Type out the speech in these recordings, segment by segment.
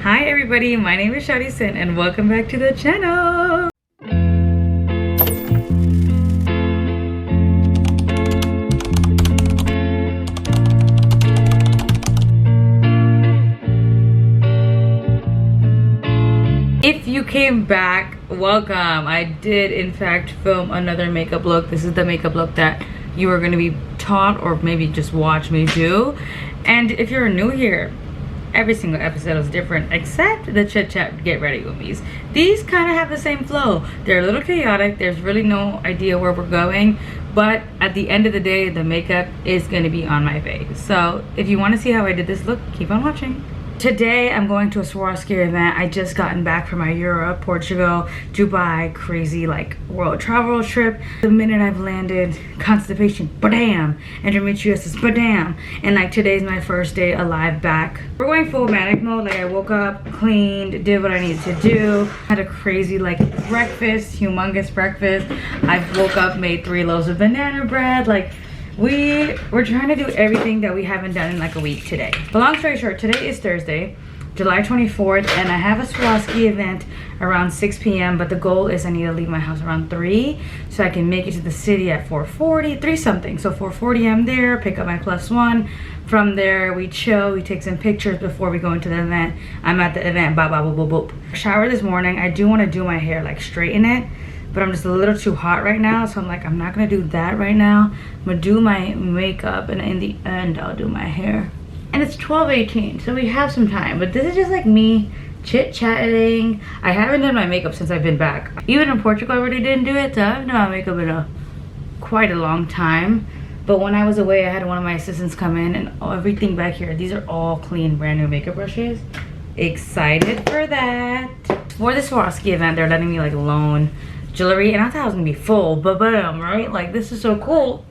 Hi everybody, my name is Shawty Sin and welcome back to the channel. If you came back, welcome. I did in fact film another makeup look. This is the makeup look that you are going to be taught or maybe just watch me do. And if you're new here, every single episode is different except the chit chat get ready with me's. These kind of have the same flow. They're a little chaotic. There's really no idea where we're going, but at the end of the day the makeup is going to be on my face. So if you want to see how I did this look, keep on watching. Today I'm going to a Swarovski event. I just gotten back from my Europe, Portugal, Dubai, crazy like world travel trip. The minute I've landed, constipation, badam, endometriosis, badam, and like today's my first day alive back. We're going full manic mode. Like I woke up, cleaned, did what I needed to do, had a crazy like breakfast, humongous breakfast. I woke up, made 3 loaves of banana bread, like we're trying to do everything that we haven't done in like a week today. But long story short, today is Thursday, July 24th, and I have a Swarovski event around 6 p.m. but the goal is I need to leave my house around 3 so I can make it to the city at 4:40, 3 something. So 4:40 I'm there, pick up my +1. From there we chill, we take some pictures before we go into the event. I'm at the event, bop bop boop boop boop. Shower this morning. I do want to do my hair, like straighten it, but I'm just a little too hot right now, so I'm like, I'm not gonna do that right now. I'm gonna do my makeup, and in the end I'll do my hair. And it's 12:18, so we have some time, but this is just like me chit-chatting. I haven't done my makeup since I've been back. Even in Portugal I already didn't do it, so I haven't done my makeup in quite a long time. But when I was away, I had one of my assistants come in, and everything back here, these are all clean brand new makeup brushes. Excited for that. For the Swarovski event, they're letting me like loan jewelry, and I thought I was gonna be full, but bam, right? Like, this is so cool.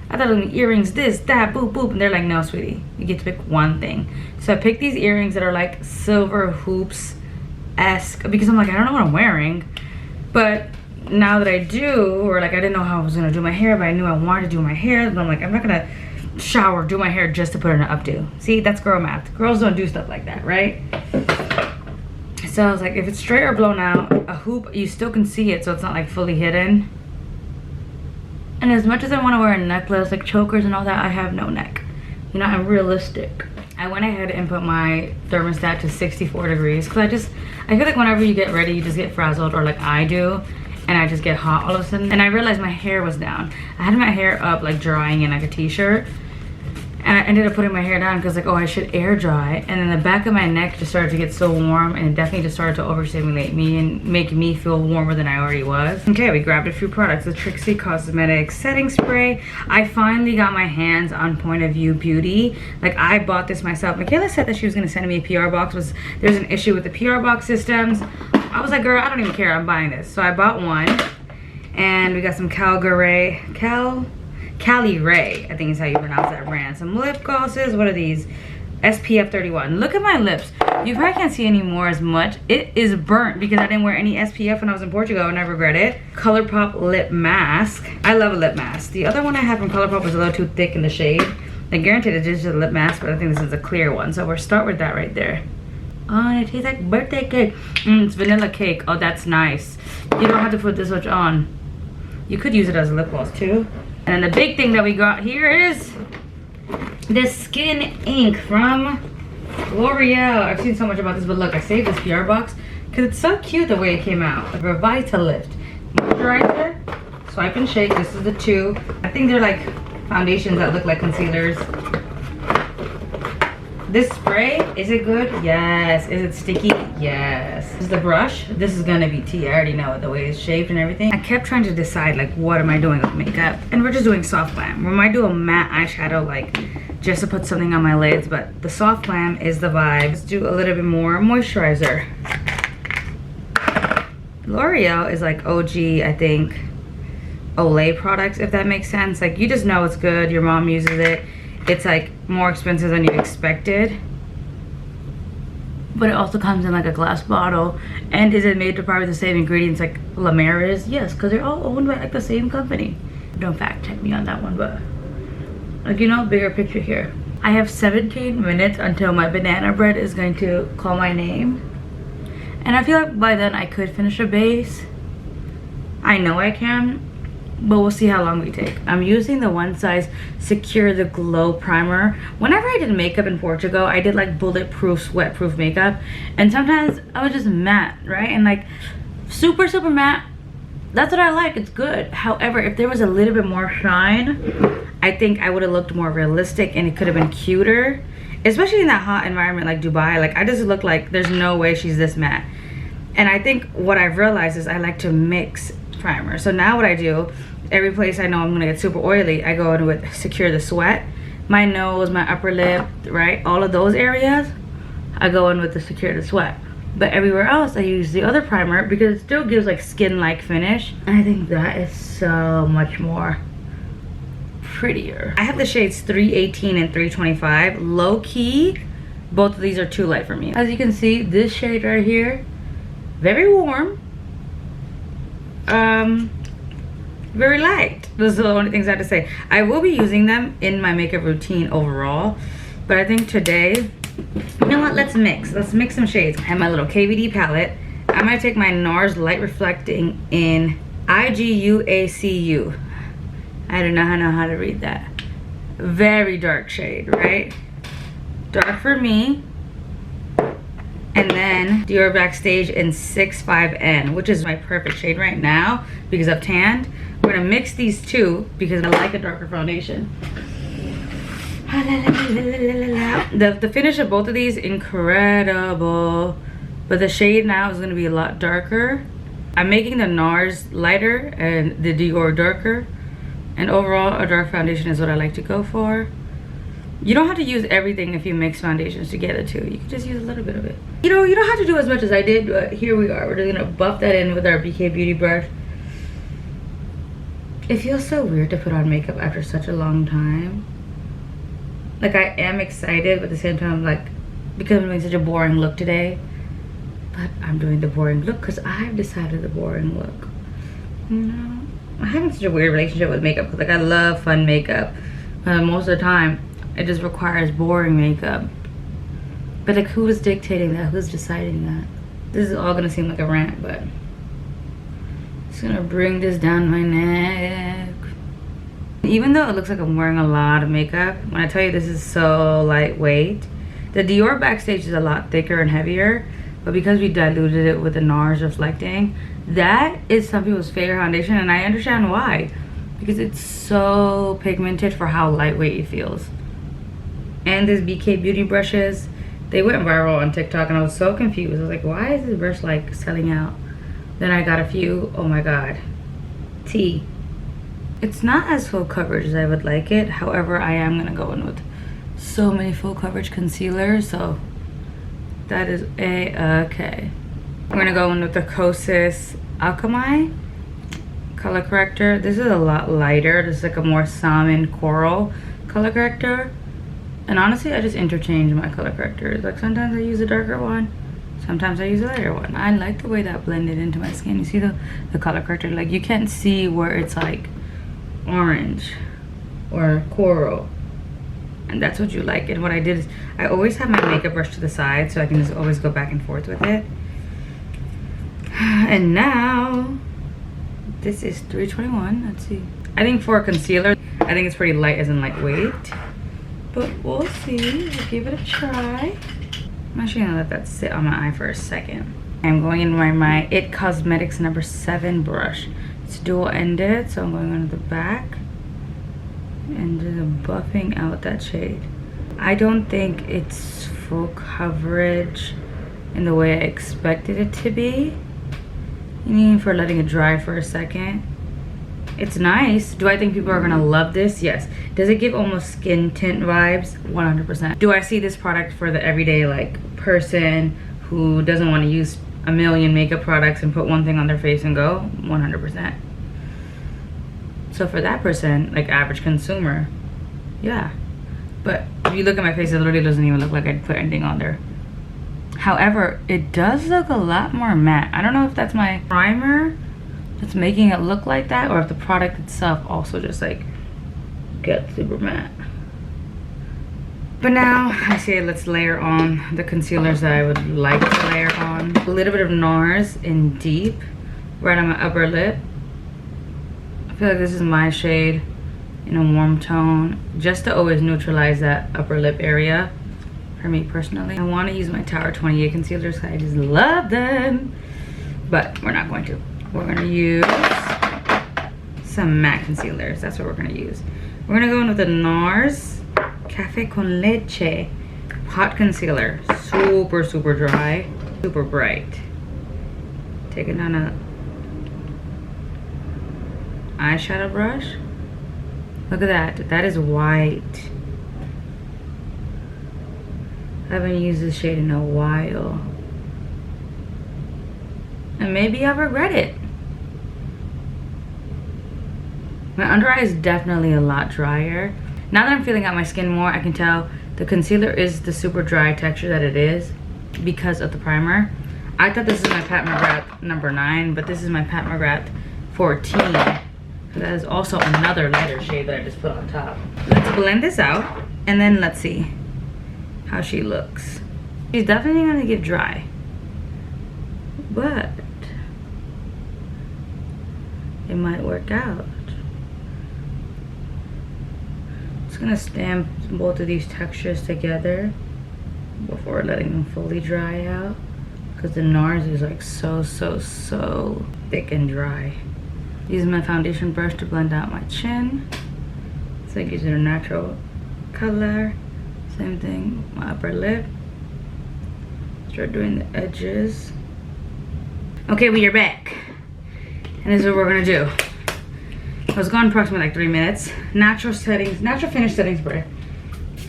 I thought it was gonna be earrings, this, that, boop, boop, and they're like, no, sweetie, you get to pick one thing. So I picked these earrings that are like silver hoops-esque, because I'm like, I don't know what I'm wearing, but now that I do, or like I didn't know how I was gonna do my hair, but I knew I wanted to do my hair, but I'm like, I'm not gonna shower, do my hair just to put in an updo. See, that's girl math. Girls don't do stuff like that, right? So I was like, if it's straight or blown out, a hoop, you still can see it, so it's not like fully hidden. And as much as I want to wear a necklace, like chokers and all that, I have no neck. You know, I'm realistic. I went ahead and put my thermostat to 64 degrees, because I feel like whenever you get ready, you just get frazzled, or like I do, and I just get hot all of a sudden. And I realized my hair was down. I had my hair up, like drying in like a t-shirt. And I ended up putting my hair down because like, oh, I should air dry. And then the back of my neck just started to get so warm, and it definitely just started to overstimulate me and make me feel warmer than I already was. Okay, we grabbed a few products. The Trixie Cosmetics setting spray. I finally got my hands on Point of View Beauty. Like, I bought this myself. Michaela said that she was gonna send me a PR box. There's an issue with the PR box systems. I was like, girl, I don't even care, I'm buying this. So I bought one. And we got some Cali Ray, I think is how you pronounce that brand. Some lip glosses. What are these? SPF 31. Look at my lips. You probably can't see anymore as much. It is burnt because I didn't wear any SPF when I was in Portugal, and I regret it. ColourPop lip mask. I love a lip mask. The other one I have from ColourPop was a little too thick in the shade. I guarantee it's just a lip mask, but I think this is a clear one. So we'll start with that right there. Oh, and it tastes like birthday cake. It's vanilla cake. Oh, that's nice. You don't have to put this much on. You could use it as a lip gloss too. And the big thing that we got here is this skin ink from L'Oreal. I've seen so much about this, but look, I saved this PR box because it's so cute the way it came out. Revitalift moisturizer, swipe and shake. This is the 2. I think they're like foundations that look like concealers. This spray, is it good? Yes. Is it sticky? Yes. This is the brush. This is gonna be tea. I already know it, the way it's shaped and everything. I kept trying to decide like, what am I doing with makeup? And we're just doing soft glam. We might do a matte eyeshadow, like just to put something on my lids, but the soft glam is the vibe. Let's do a little bit more moisturizer. L'Oreal is like OG, I think, Olay products, if that makes sense. Like, you just know it's good. Your mom uses it. It's like more expensive than you expected, but it also comes in like a glass bottle. And is it made with probably the same ingredients like La Mer is? Yes, because they're all owned by like the same company. Don't fact check me on that one, but like, you know, bigger picture here. I have 17 minutes until my banana bread is going to call my name. And I feel like by then I could finish a base. I know I can, but we'll see how long we take. I'm using the One Size Secure the Glow primer. Whenever I did makeup in Portugal, I did like bulletproof, sweat-proof makeup. And sometimes I was just matte, right? And like super, super matte. That's what I like, it's good. However, if there was a little bit more shine, I think I would have looked more realistic and it could have been cuter. Especially in that hot environment like Dubai. Like I just look like there's no way she's this matte. And I think what I've realized is I like to mix primer. So now what I do, every place I know I'm gonna get super oily, I go in with Secure the Sweat. My nose, my upper lip, right? All of those areas, I go in with the Secure the Sweat. But everywhere else I use the other primer because it still gives like skin-like finish. And I think that is so much more prettier. I have the shades 318 and 325. Low key, both of these are too light for me. As you can see, this shade right here, very warm. Very light. Those are the only things I have to say. I will be using them in my makeup routine overall. But I think today, you know what, let's mix some shades. I have my little KVD palette. I might take my NARS Light Reflecting in IGUACU. I do not know how to read that. Very dark shade, right? Dark for me. And then Dior Backstage in 65N, which is my perfect shade right now because I've tanned. We're gonna mix these two because I like a darker foundation. The finish of both of these, incredible. But the shade now is gonna be a lot darker. I'm making the NARS lighter and the Dior darker. And overall, a dark foundation is what I like to go for. You don't have to use everything if you mix foundations together too. You can just use a little bit of it. You know, you don't have to do as much as I did, but here we are. We're just gonna buff that in with our BK Beauty brush. It feels so weird to put on makeup after such a long time. Like I am excited, but at the same time, like, because I'm doing such a boring look today. But I'm doing the boring look because I've decided the boring look. You know, I'm having such a weird relationship with makeup because like I love fun makeup. Most of the time, it just requires boring makeup. But like, who is dictating that? Who's deciding that? This is all gonna seem like a rant, but just gonna bring this down my neck. Even though it looks like I'm wearing a lot of makeup, when I tell you this is so lightweight, the Dior Backstage is a lot thicker and heavier, but because we diluted it with the NARS Reflecting, that is some people's favorite foundation, and I understand why. Because it's so pigmented for how lightweight it feels. And these BK Beauty brushes, they went viral on TikTok and I was so confused. I was like, why is this brush like selling out? Then I got a few, oh my God, T. It's not as full coverage as I would like it. However, I am gonna go in with so many full coverage concealers, so that is a-okay. We're gonna go in with the Kosas Alchemy color corrector. This is a lot lighter. This is like a more salmon coral color corrector. And honestly, I just interchange my color correctors. Like sometimes I use a darker one, sometimes I use a lighter one. I like the way that blended into my skin. You see the color corrector? Like you can't see where it's like orange or coral. And that's what you like. And what I did is I always have my makeup brush to the side so I can just always go back and forth with it. And now, this is 321. Let's see. I think for a concealer, I think it's pretty light as in lightweight. But we'll see. We'll give it a try. I'm actually gonna let that sit on my eye for a second. I'm going in my It Cosmetics number 7 brush. It's dual-ended, so I'm going into the back and just buffing out that shade. I don't think it's full coverage in the way I expected it to be. You need for letting it dry for a second. It's nice. Do I think people are gonna love this? Yes. Does it give almost skin tint vibes? 100%. Do I see this product for the everyday like person who doesn't want to use a million makeup products and put one thing on their face and go? 100%. So for that person, like average consumer, yeah. But if you look at my face, it literally doesn't even look like I'd put anything on there. However, it does look a lot more matte. I don't know if that's my primer that's making it look like that, or if the product itself also just like gets super matte. But now I say let's layer on the concealers that I would like to layer on. A little bit of NARS in Deep right on my upper lip. I feel like this is my shade in a warm tone, just to always neutralize that upper lip area for me personally. I want to use my Tower 28 concealers because I just love them, but we're not going to. We're going to use some matte concealers. That's what we're going to use. We're going to go in with the NARS Café con Leche hot concealer. Super, super dry, super bright. Take it down a eyeshadow brush. Look at that. That is white. I haven't used this shade in a while. And maybe I'll regret it. My under eye is definitely a lot drier. Now that I'm feeling out my skin more, I can tell the concealer is the super dry texture that it is because of the primer. I thought this is my Pat McGrath number 9, but this is my Pat McGrath 14. So that is also another lighter shade that I just put on top. Let's blend this out, and then let's see how she looks. She's definitely gonna get dry, but it might work out. Just gonna stamp both of these textures together before letting them fully dry out, because the NARS is like so thick and dry. Using my foundation brush to blend out my chin, so it gives it a natural color. Same thing, my upper lip. Start doing the edges. Okay, we are back, and this is what we're gonna do. I was gone approximately like 3 minutes. Natural settings, natural finish setting spray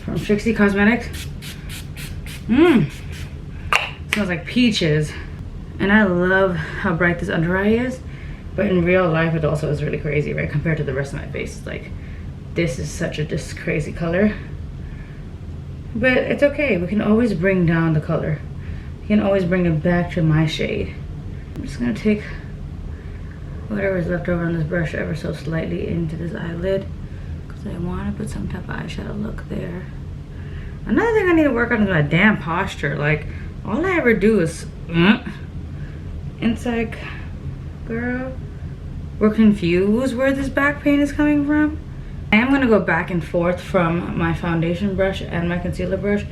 from Trixie Cosmetics. Smells like peaches. And I love how bright this under eye is, but in real life it also is really crazy, right? Compared to the rest of my face, like this is such a just crazy color. But it's okay, we can always bring down the color. We can always bring it back to my shade. I'm just gonna take whatever is left over on this brush ever so slightly into this eyelid, because I want to put some type of eyeshadow look there. Another thing I need to work on is my damn posture. Like, all I ever do is it's like, girl, we're confused where this back pain is coming from. I am going to go back and forth from my foundation brush and my concealer brush,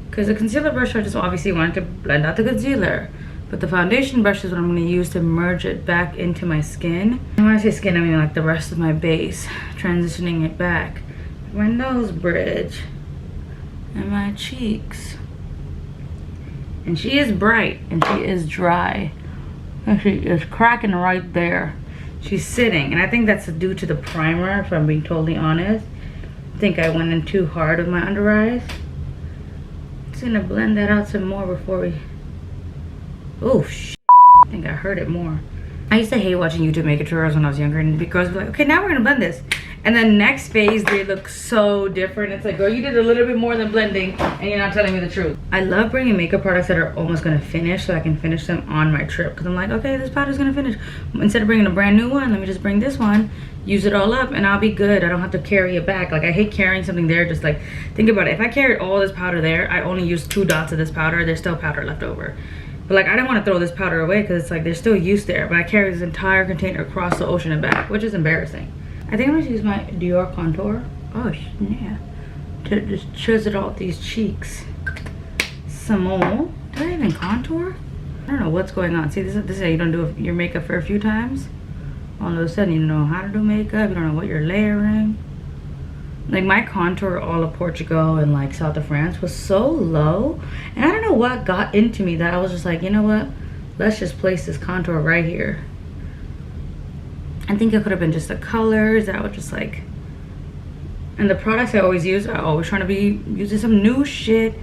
because the concealer brush I just obviously wanted to blend out the concealer, but the foundation brush is what I'm going to use to merge it back into my skin. And when I say skin, I mean like the rest of my base, transitioning it back. My nose bridge and my cheeks. And she is bright and she is dry. And she is cracking right there. She's sitting, and I think that's due to the primer, if I'm being totally honest. I think I went in too hard with my under eyes. Just gonna blend that out some more before we... Oh, shit. I think I heard it more. I used to hate watching YouTube makeup tutorials when I was younger, and because we're like, okay, now we're gonna blend this. And then next phase, they look so different. It's like, girl, you did a little bit more than blending, and you're not telling me the truth. I love bringing makeup products that are almost gonna finish, so I can finish them on my trip. Because I'm like, okay, this powder's gonna finish. Instead of bringing a brand new one, let me just bring this one, use it all up, and I'll be good. I don't have to carry it back. Like, I hate carrying something there. Just like, think about it. If I carried all this powder there, I only used 2 dots of this powder, there's still powder left over. But like, I didn't want to throw this powder away because it's like there's still use there, but I carry this entire container across the ocean and back, which is embarrassing. I think I'm gonna use my Dior contour. Oh yeah, to just chisel out these cheeks some more. Did I even contour? I don't know what's going on. See, this is how you don't do your makeup for a few times. All of a sudden you don't know how to do makeup, you don't know what you're layering. Like, my contour all of Portugal and like south of France was so low, and I don't know what got into me that I was just like, you know what, let's just place this contour right here. I think it could have been just the colors that I would just like, and the products I always use, I always trying to be using some new shit.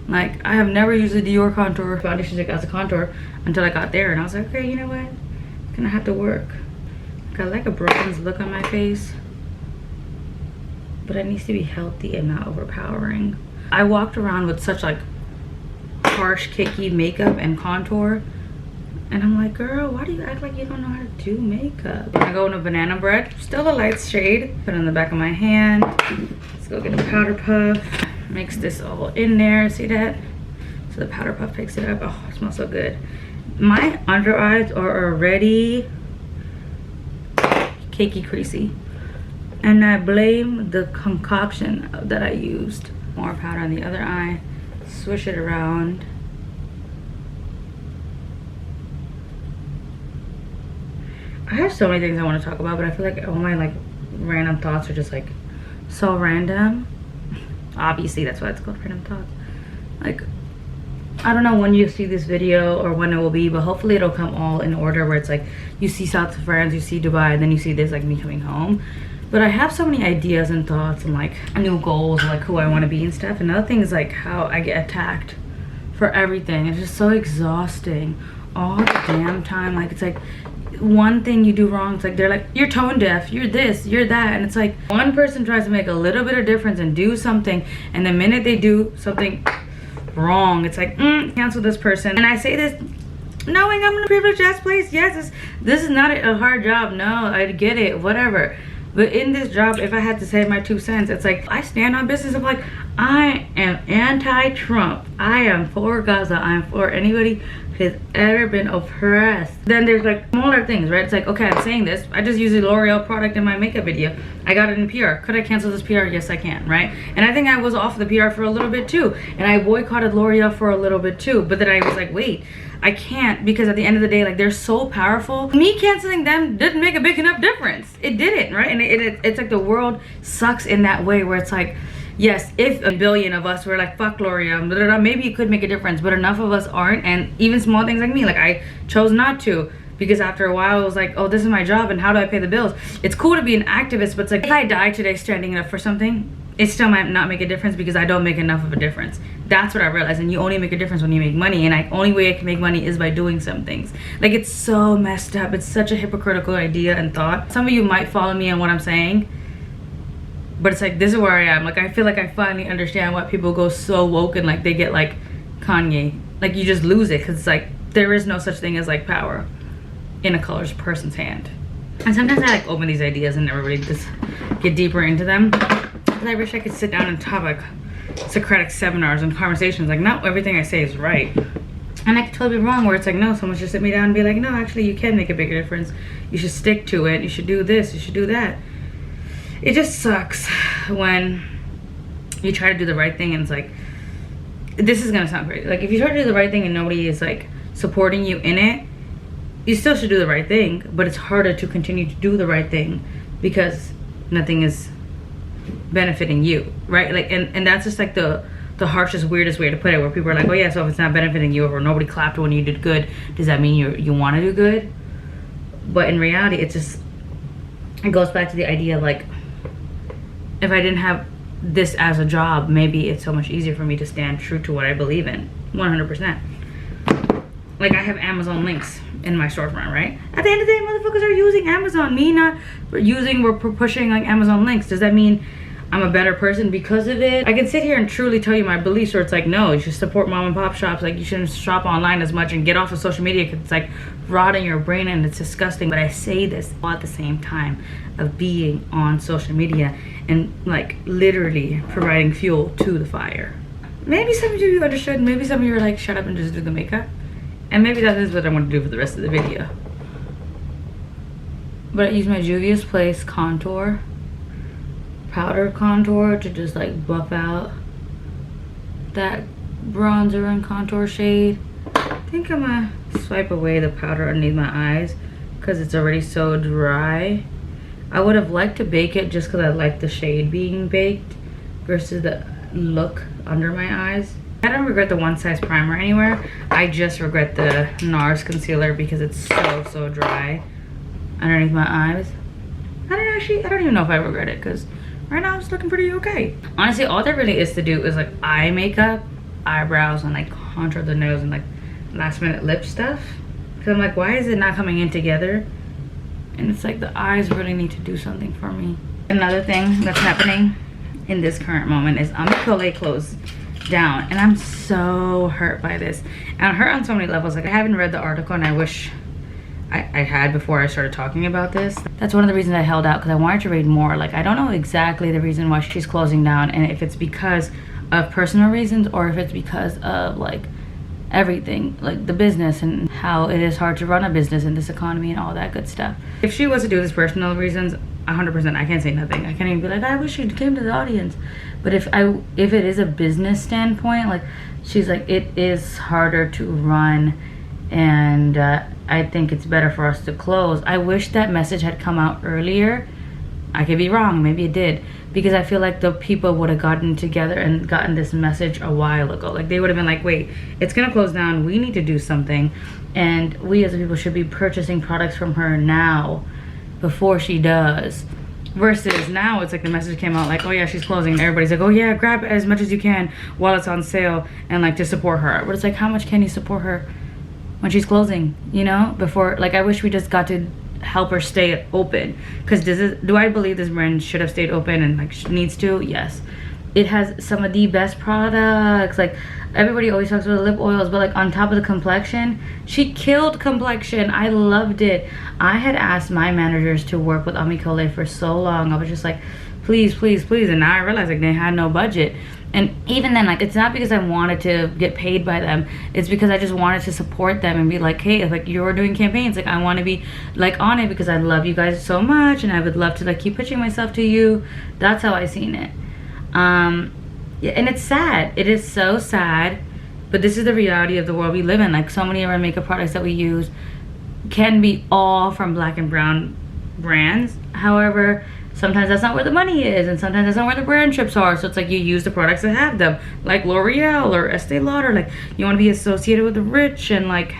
Like, I have never used a Dior contour foundation as a contour until I got there, and I was like, okay, you know what, it's gonna have to work. Like, I like a bronze look on my face, but it needs to be healthy and not overpowering. I walked around with such like harsh, cakey makeup and contour, and I'm like, girl, why do you act like you don't know how to do makeup? I go in a banana bread, still a light shade, put it on the back of my hand. Let's go get a powder puff. mix this all in there. See that? So the powder puff picks it up. Oh, it smells so good. My under eyes are already cakey creasy, and I blame the concoction that I used. More powder on the other eye. Swish it around. I have so many things I want to talk about, but I feel like all my like random thoughts are just like so random. Obviously that's why it's called random thoughts. Like, I don't know when you see this video or when it will be, but hopefully it'll come all in order where it's like you see South of France, you see Dubai, and then you see this, like me coming home. But I have so many ideas and thoughts and like new goals, like who I want to be and stuff. Another thing is like how I get attacked for everything. It's just so exhausting all the damn time. Like, it's like one thing you do wrong, it's like they're like, you're tone deaf, you're this, you're that. And it's like one person tries to make a little bit of difference and do something, and the minute they do something wrong, it's like, cancel this person. And I say this knowing I'm in a privileged ass place. Yes, this is not a hard job. No, I get it, whatever. But in this job, if I had to say my 2 cents, it's like I stand on business of like, I am anti-Trump, I am for Gaza, I'm for anybody who's ever been oppressed. Then there's like smaller things, right? It's like, okay, I'm saying this, I just use a L'Oreal product in my makeup video, I got it in PR. Could I cancel this PR? Yes, I can, right? And I think I was off the PR for a little bit too, and I boycotted L'Oreal for a little bit too. But then I was like, wait, I can't, because at the end of the day, like, they're so powerful. Me canceling them didn't make a big enough difference. It didn't, right? And it's like the world sucks in that way where it's like, yes, if a billion of us were like, fuck L'Oreal, maybe it could make a difference, but enough of us aren't. And even small things like me, like I chose not to, because after a while I was like, oh, this is my job and how do I pay the bills? It's cool to be an activist, but it's like, if I die today standing up for something, it still might not make a difference because I don't make enough of a difference. That's what I realized. And you only make a difference when you make money, and the only way I can make money is by doing some things. Like, it's so messed up. It's such a hypocritical idea and thought. Some of you might follow me on what I'm saying, but it's like, this is where I am. Like, I feel like I finally understand why people go so woke and like they get like Kanye. Like, you just lose it, because it's like there is no such thing as like power in a colored person's hand. And sometimes I like open these ideas and never really just get deeper into them. But I wish I could sit down and have like Socratic seminars and conversations. Like, not everything I say is right, and I could totally be wrong, where it's like, no, someone should sit me down and be like, no, actually you can make a bigger difference, you should stick to it, you should do this, you should do that. It just sucks when you try to do the right thing and it's like, this is gonna sound crazy, like if you try to do the right thing and nobody is like supporting you in it, you still should do the right thing, but it's harder to continue to do the right thing because nothing is benefiting you, right? Like, and that's just like the harshest, weirdest way to put it, where people are like, oh yeah, so if it's not benefiting you, or nobody clapped when you did good, does that mean you want to do good? But in reality, it's just, it goes back to the idea of like, if I didn't have this as a job, maybe it's so much easier for me to stand true to what I believe in 100%. Like, I have Amazon links in my storefront, right? At the end of the day, motherfuckers are using Amazon. Me not using, we're pushing like Amazon links. Does that mean I'm a better person because of it? I can sit here and truly tell you my beliefs, where it's like, no, you should support mom and pop shops. Like, you shouldn't shop online as much and get off of social media because it's like rotting your brain and it's disgusting. But I say this all at the same time of being on social media and like literally providing fuel to the fire. Maybe some of you understood, maybe some of you are like, shut up and just do the makeup. And maybe that is what I want to do for the rest of the video. But I use my Juvia's Place contour, powder contour, to just like buff out that bronzer and contour shade. I think I'm gonna swipe away the powder underneath my eyes because it's already so dry. I would have liked to bake it just because I like the shade being baked versus the look under my eyes. I don't regret the one size primer anywhere. I just regret the NARS concealer because it's so dry underneath my eyes. I don't even know if I regret it, because right now I'm just looking pretty okay. Honestly, all there really is to do is like eye makeup, eyebrows, and like contour the nose and like last minute lip stuff. Because I'm like, why is it not coming in together? And it's like the eyes really need to do something for me. Another thing that's happening in this current moment is Amicole closed down, and I'm so hurt by this. And I'm hurt on so many levels. Like, I haven't read the article, and I wish I had before I started talking about this. That's one of the reasons I held out, because I wanted to read more. Like, I don't know exactly the reason why she's closing down, and if it's because of personal reasons or if it's because of like everything, like the business and how it is hard to run a business in this economy and all that good stuff. If she was to do this personal reasons, 100%, I can't say nothing. I can't even be like, I wish you came to the audience. But if it is a business standpoint, like she's like, it is harder to run, and I think it's better for us to close. I wish that message had come out earlier. I could be wrong, maybe it did, because I feel like the people would have gotten together and gotten this message a while ago. Like they would have been like, wait, it's gonna close down, we need to do something, and we as a people should be purchasing products from her now before she does. Versus now it's like the message came out like, oh yeah, she's closing, and everybody's like, oh yeah, grab as much as you can while it's on sale and like to support her. But it's like, how much can you support her when she's closing, you know? Before, like, I wish we just got to help her stay open, because do I believe this brand should have stayed open and like needs to? Yes. It has some of the best products. Like everybody always talks about lip oils, but like on top of the complexion, she killed complexion. I loved it. I had asked my managers to work with Amicole for so long. I was just like, please, please, please, and now I realized like they had no budget. And even then, like, it's not because I wanted to get paid by them, it's because I just wanted to support them and be like, hey, if like you're doing campaigns, like I want to be like on it because I love you guys so much and I would love to like keep pitching myself to you. That's how I seen it. Yeah, and it's sad. It is so sad, but this is the reality of the world we live in. Like so many of our makeup products that we use can be all from black and brown brands. However, sometimes that's not where the money is, and sometimes that's not where the brand trips are. So it's like you use the products that have them, like L'Oreal or Estee Lauder. Like you want to be associated with the rich and like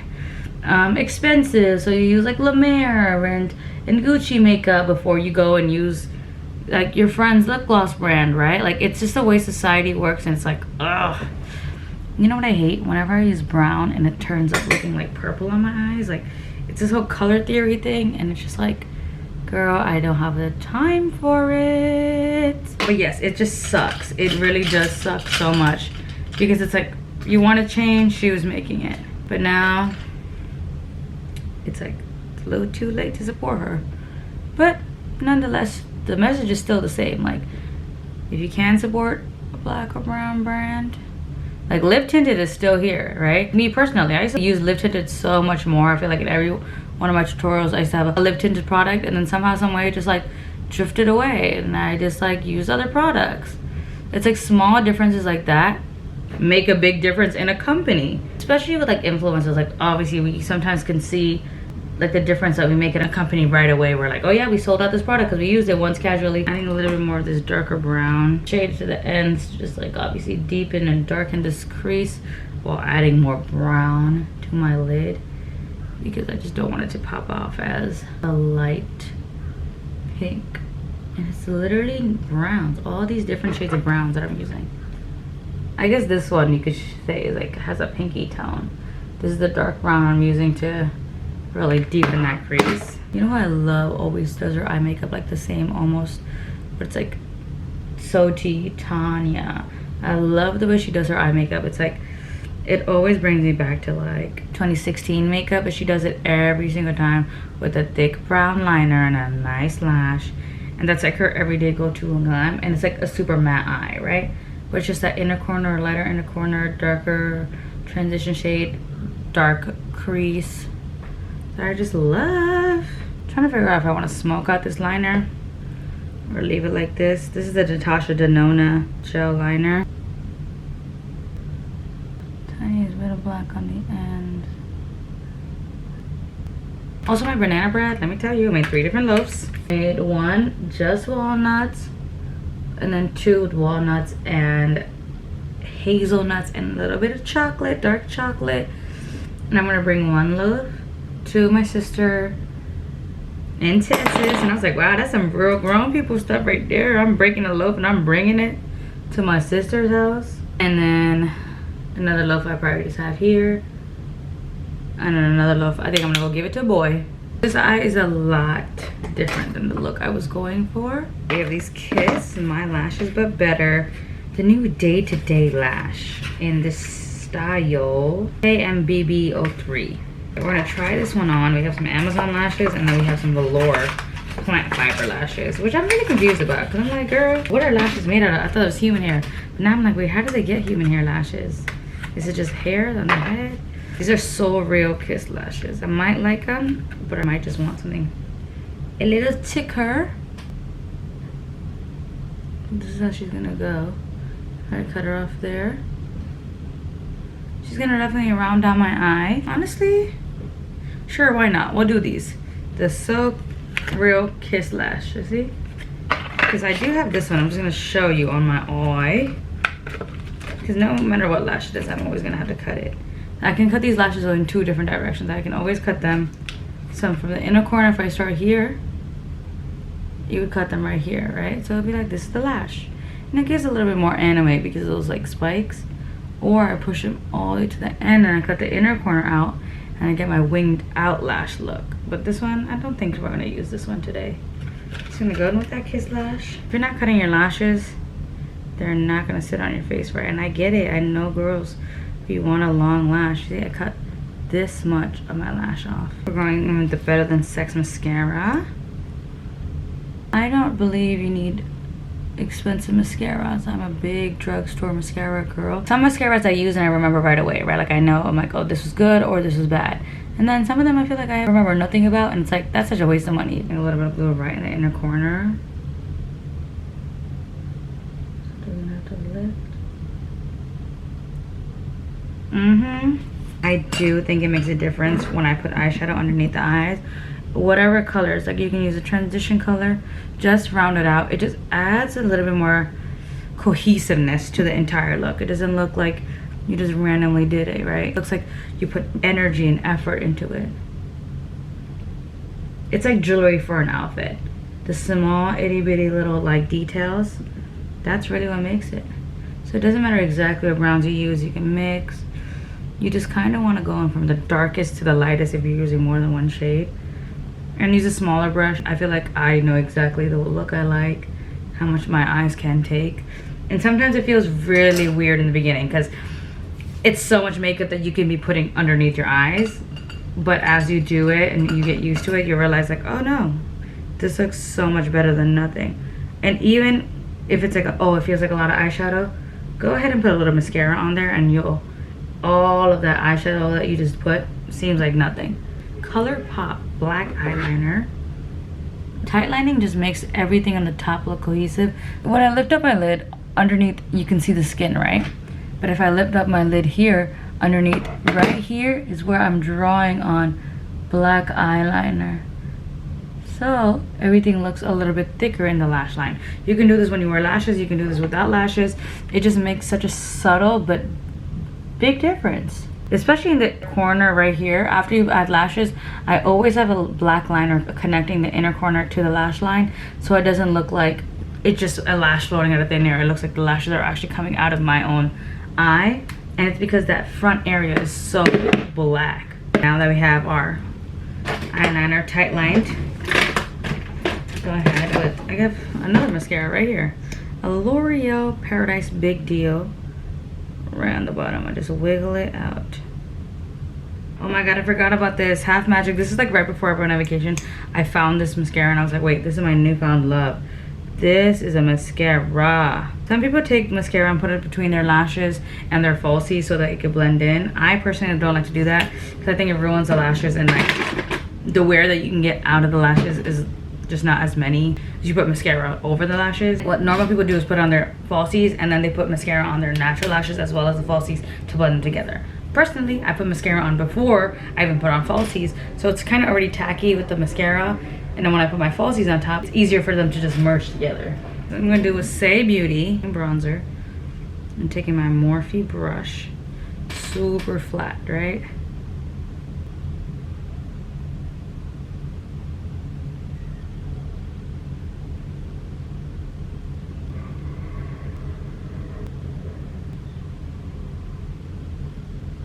expensive, so you use like La Mer and Gucci makeup before you go and use like your friend's lip gloss brand, right? Like it's just the way society works, and it's like, ugh. You know what I hate? Whenever I use brown and it turns up looking like purple on my eyes, like it's this whole color theory thing, and it's just like, girl, I don't have the time for it. But yes, it just sucks. It really does suck so much, because it's like you want to change, she was making it, but now it's like it's a little too late to support her. But nonetheless, the message is still the same. Like if you can support a black or brown brand, like lip tinted is still here, right? Me personally, I used to use lip tinted so much more. I feel like in every one of my tutorials I used to have a lip tinted product, and then somehow some way it just like drifted away, and I just like use other products. It's like small differences like that make a big difference in a company, especially with like influencers. Like obviously we sometimes can see like the difference that we make in a company right away. We're like, oh yeah, we sold out this product because we used it once casually. I need a little bit more of this darker brown shade to the ends, just like obviously deepen and darken this crease while adding more brown to my lid, because I just don't want it to pop off as a light pink. And it's literally browns, all these different shades of browns that I'm using. I guess this one you could say is like has a pinky tone. This is the dark brown I'm using to really deepen that crease. You know who I love always does her eye makeup like the same almost, but it's like Soti Tanya. I love the way she does her eye makeup. It's like it always brings me back to like 2016 makeup, but she does it every single time with a thick brown liner and a nice lash, and that's like her everyday go-to glam. And it's like a super matte eye, right? But it's just that inner corner, lighter inner corner, darker transition shade, dark crease that I just love. I'm trying to figure out if I want to smoke out this liner or leave it like this. This is the Natasha Denona gel liner. Tiniest bit of black on the end. Also my banana bread, let me tell you, I made 3 different loaves. I made 1 just walnuts, and then 2 with walnuts and hazelnuts and a little bit of chocolate, dark chocolate. And I'm gonna bring 1 loaf to my sister in Texas, and I was like, wow, that's some real grown people stuff right there. I'm breaking a loaf and I'm bringing it to my sister's house. And then another loaf I probably just have here, and then another loaf I think I'm gonna go give it to a boy. This eye is a lot different than the look I was going for. We have these Kiss My Lashes But Better, the new Day to Day lash in this style AMBB03. We're gonna try this one on. We have some Amazon lashes, and then we have some velour plant fiber lashes, which I'm really confused about, because I'm like, girl, what are lashes made out of? I thought it was human hair. But now I'm like, wait, how do they get human hair lashes? Is it just hair on the head? These are so real Kiss lashes. I might like them, but I might just want something a little thicker. This is how she's gonna go. I cut her off there. She's gonna definitely round down my eye. Honestly, sure, why not? We'll do these. The So Real Kiss lash, you see? Because I do have this one. I'm just gonna show you on my eye. Because no matter what lash it is, I'm always gonna have to cut it. I can cut these lashes in 2 different directions. I can always cut them some from the inner corner. If I start here, you would cut them right here, right? So it'd be like, this is the lash. And it gives a little bit more anime because of those like spikes. Or I push them all the way to the end and I cut the inner corner out and I get my winged out lash look. But this one, I don't think we're gonna use this one today. Just gonna go in with that Kiss lash. If you're not cutting your lashes, they're not gonna sit on your face right. And I get it, I know girls, if you want a long lash, see, I cut this much of my lash off. We're going in with the Better Than Sex mascara. I don't believe you need expensive mascaras. I'm a big drugstore mascara girl. Some mascaras I use and I remember right away, right? Like I know, I'm like, oh, this was good or this was bad. And then some of them I feel like I remember nothing about, and it's like, that's such a waste of money. And a little bit of glue right in the inner corner. Doesn't have to lift. I do think it makes a difference when I put eyeshadow underneath the eyes. Whatever colors, like you can use a transition color, just round it out. It just adds a little bit more cohesiveness to the entire look. It doesn't look like you just randomly did it, right? It looks like you put energy and effort into it. It's like jewelry for an outfit. The small itty bitty little like details, that's really what makes it. So it doesn't matter exactly what browns you use, you can mix. You just kind of want to go in from the darkest to the lightest if you're using more than one shade. And use a smaller brush. I feel like I know exactly the look I like, how much my eyes can take. And sometimes it feels really weird in the beginning because it's so much makeup that you can be putting underneath your eyes. But as you do it and you get used to it, you realize like, oh no, this looks so much better than nothing. And even if it's like, oh, it feels like a lot of eyeshadow, go ahead and put a little mascara on there and you'll, all of that eyeshadow that you just put seems like nothing. ColourPop black eyeliner. Tight lining just makes everything on the top look cohesive. When I lift up my lid, underneath you can see the skin, right? But if I lift up my lid here, underneath right here is where I'm drawing on black eyeliner. So everything looks a little bit thicker in the lash line. You can do this when you wear lashes, you can do this without lashes. It just makes such a subtle but big difference. Especially in the corner right here, after you add lashes, I always have a black liner connecting the inner corner to the lash line, so it doesn't look like it's just a lash floating out of thin air. It looks like the lashes are actually coming out of my own eye, and it's because that front area is so black. Now that we have our eyeliner tight lined, go ahead with, I have another mascara right here, a L'Oreal Paradise Big Deal. Right on the bottom, I just wiggle it out. Oh my god, I forgot about this. Half Magic. This is like right before I went on vacation. I found this mascara and I was like, wait, this is my newfound love. This is a mascara. Some people take mascara and put it between their lashes and their falsies so that it can blend in. I personally don't like to do that because I think it ruins the lashes, and like the wear that you can get out of the lashes is just not as many as you put mascara over the lashes. What normal people do is put on their falsies and then they put mascara on their natural lashes as well as the falsies to blend them together. Personally, I put mascara on before I even put on falsies, so it's kind of already tacky with the mascara, and then when I put my falsies on top, it's easier for them to just merge together. What I'm gonna do is Say Beauty bronzer. I'm taking my Morphe brush, super flat, right?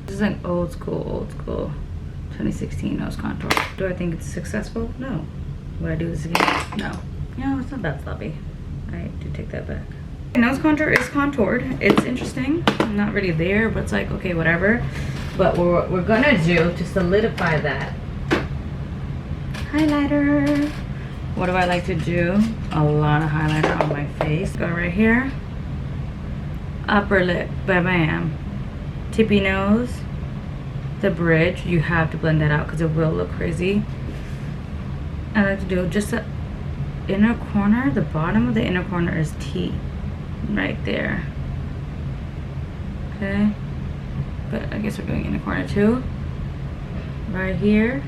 This is like old school 2016 nose contour. Do I think it's successful? No. Would I do this again? No. No, it's not that sloppy. I do take that back. Nose contour is contoured. It's interesting. I'm not really there, but it's like, okay, whatever. But what we're gonna do to solidify that, highlighter. What do I like to do? A lot of highlighter on my face. Go right here. Upper lip, bam. Tippy nose. The bridge, you have to blend that out because it will look crazy. I like to do just the inner corner. The bottom of the inner corner is T. Right there. Okay. But I guess we're doing inner corner too. Right here.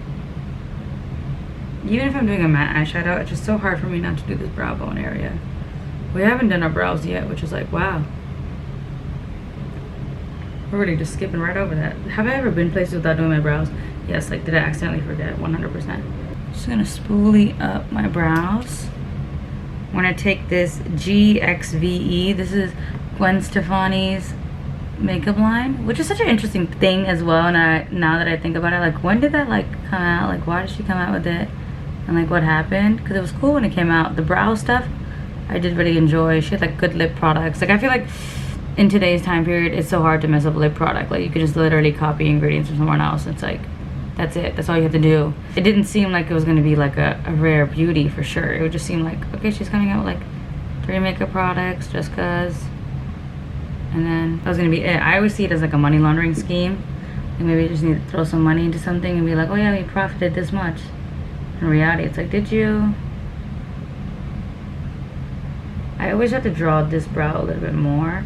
Even if I'm doing a matte eyeshadow, it's just so hard for me not to do this brow bone area. We haven't done our brows yet, which is like, wow. We're really just skipping right over that. Have I ever been places without doing my brows? Yes, like did I accidentally forget? 100%. Just gonna spoolie up my brows. I'm gonna take this GXVE. This is Gwen Stefani's makeup line, which is such an interesting thing as well. And now that I think about it, like when did that like come out? Like why did she come out with it? And like what happened? Because it was cool when it came out. The brow stuff I did really enjoy. She had like good lip products. Like I feel like in today's time period it's so hard to mess up a lip product. Like you could just literally copy ingredients from someone else. It's like that's it, that's all you have to do. It didn't seem like it was going to be like a rare beauty for sure. It would just seem like, okay, she's coming out with like 3 makeup products just cause, and then that was going to be it. I always see it as like a money laundering scheme. Like maybe you just need to throw some money into something and be like, oh yeah, we profited this much. In reality, it's like, did you? I always have to draw this brow a little bit more.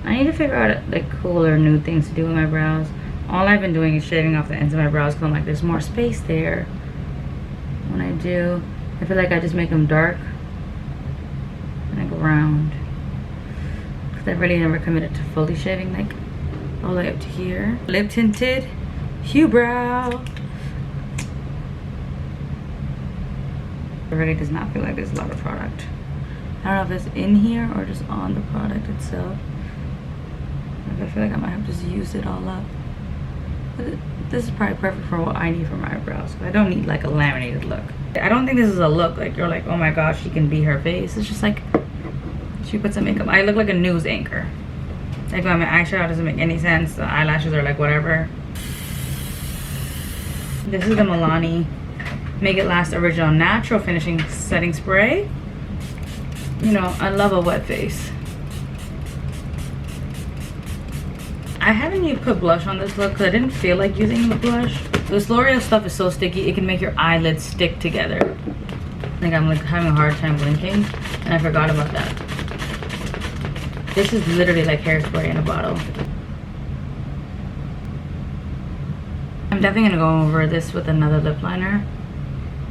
I need to figure out like cooler new things to do with my brows. All I've been doing is shaving off the ends of my brows because I'm like, there's more space there. When I do, I feel like I just make them dark and I go round. Because I really never committed to fully shaving like all the way up to here. Lip tinted Hue Brow. It really does not feel like there's a lot of product. I don't know if it's in here or just on the product itself. Like I feel like I might have just used it all up. But this is probably perfect for what I need for my eyebrows. I don't need like a laminated look. I don't think this is a look like you're like, oh my gosh, she can be her face. It's just like she put some makeup. I look like a news anchor. Like my eyeshadow doesn't make any sense. The eyelashes are like whatever. This is the Milani Make It Last Original Natural Finishing Setting Spray. You know, I love a wet face. I haven't even put blush on this look because I didn't feel like using the blush. This L'Oreal stuff is so sticky, it can make your eyelids stick together. Like I'm like having a hard time blinking and I forgot about that. This is literally like hairspray in a bottle. I'm definitely gonna go over this with another lip liner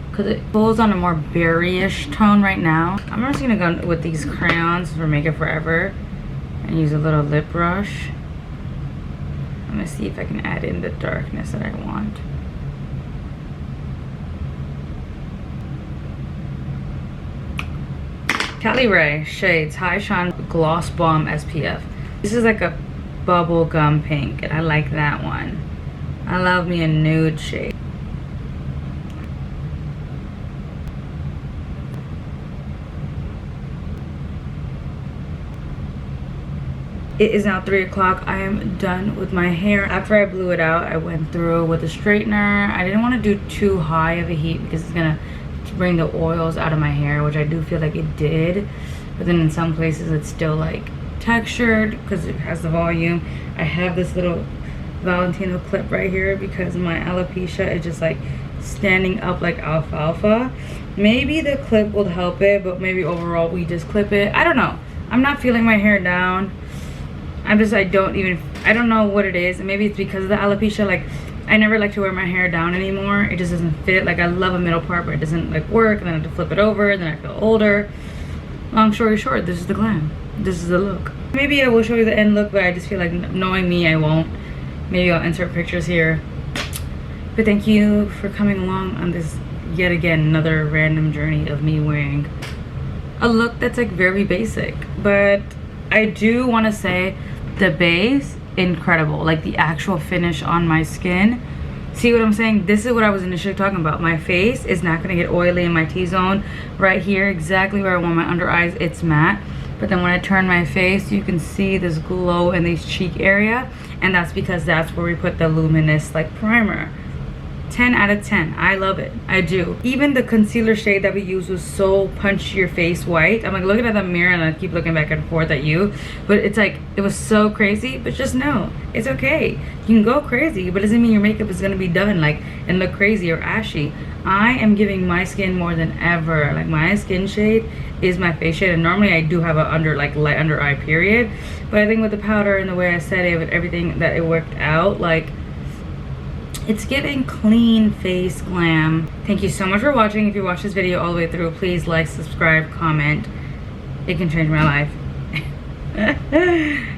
because it pulls on a more berryish tone right now. I'm just gonna go with these crayons for Make It Forever and use a little lip brush. I'm gonna see if I can add in the darkness that I want. Cali Ray Shades High Shine Gloss Bomb SPF. This is like a bubble gum pink and I like that one. I love me a nude shade. It is now 3 o'clock. I am done with my hair. After I blew it out, I went through with a straightener. I didn't want to do too high of a heat because it's gonna bring the oils out of my hair, which I do feel like it did. But then in some places it's still like textured because it has the volume. I have this little Valentino clip right here because my alopecia is just like standing up like alfalfa. Maybe the clip will help it, but maybe overall we just clip it. I don't know. I'm not feeling my hair down. I don't know what it is. Maybe it's because of the alopecia. Like I never like to wear my hair down anymore. It just doesn't fit. Like I love a middle part, but it doesn't like work, and then I have to flip it over, then I feel older. Long story short, this is the glam. This is the look. Maybe I will show you the end look, but I just feel like knowing me, I won't. Maybe I'll insert pictures here. But thank you for coming along on this yet again another random journey of me wearing a look that's like very basic. But I do want to say the base, incredible. Like the actual finish on my skin. See what I'm saying? This is what I was initially talking about. My face is not going to get oily in my T-zone. Right here, exactly where I want my under eyes, it's matte. But then when I turn my face, you can see this glow in this cheek area. And that's because that's where we put the luminous like primer. 10 out of 10. I love it. I do. Even the concealer shade that we used was so punch your face white. I'm like looking at the mirror and I keep looking back and forth at you. But it's like, it was so crazy. But just know, it's okay. You can go crazy, but it doesn't mean your makeup is going to be done like and look crazy or ashy. I am giving my skin more than ever. Like my skin shade is my face shade. And normally I do have a light under eye period. But I think with the powder and the way I set it, with everything that it worked out, like, it's giving clean face glam. Thank you so much for watching. If you watched this video all the way through, please like, subscribe, comment. It can change my life.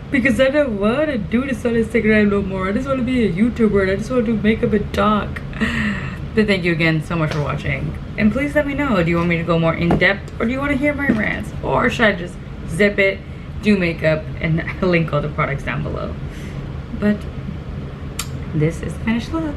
Because I don't want to do this on Instagram no more. I just want to be a YouTuber and I just want to do makeup and talk. But thank you again so much for watching. And please let me know, do you want me to go more in depth or do you want to hear my rants? Or should I just zip it, do makeup, and link all the products down below? But this is the finished look.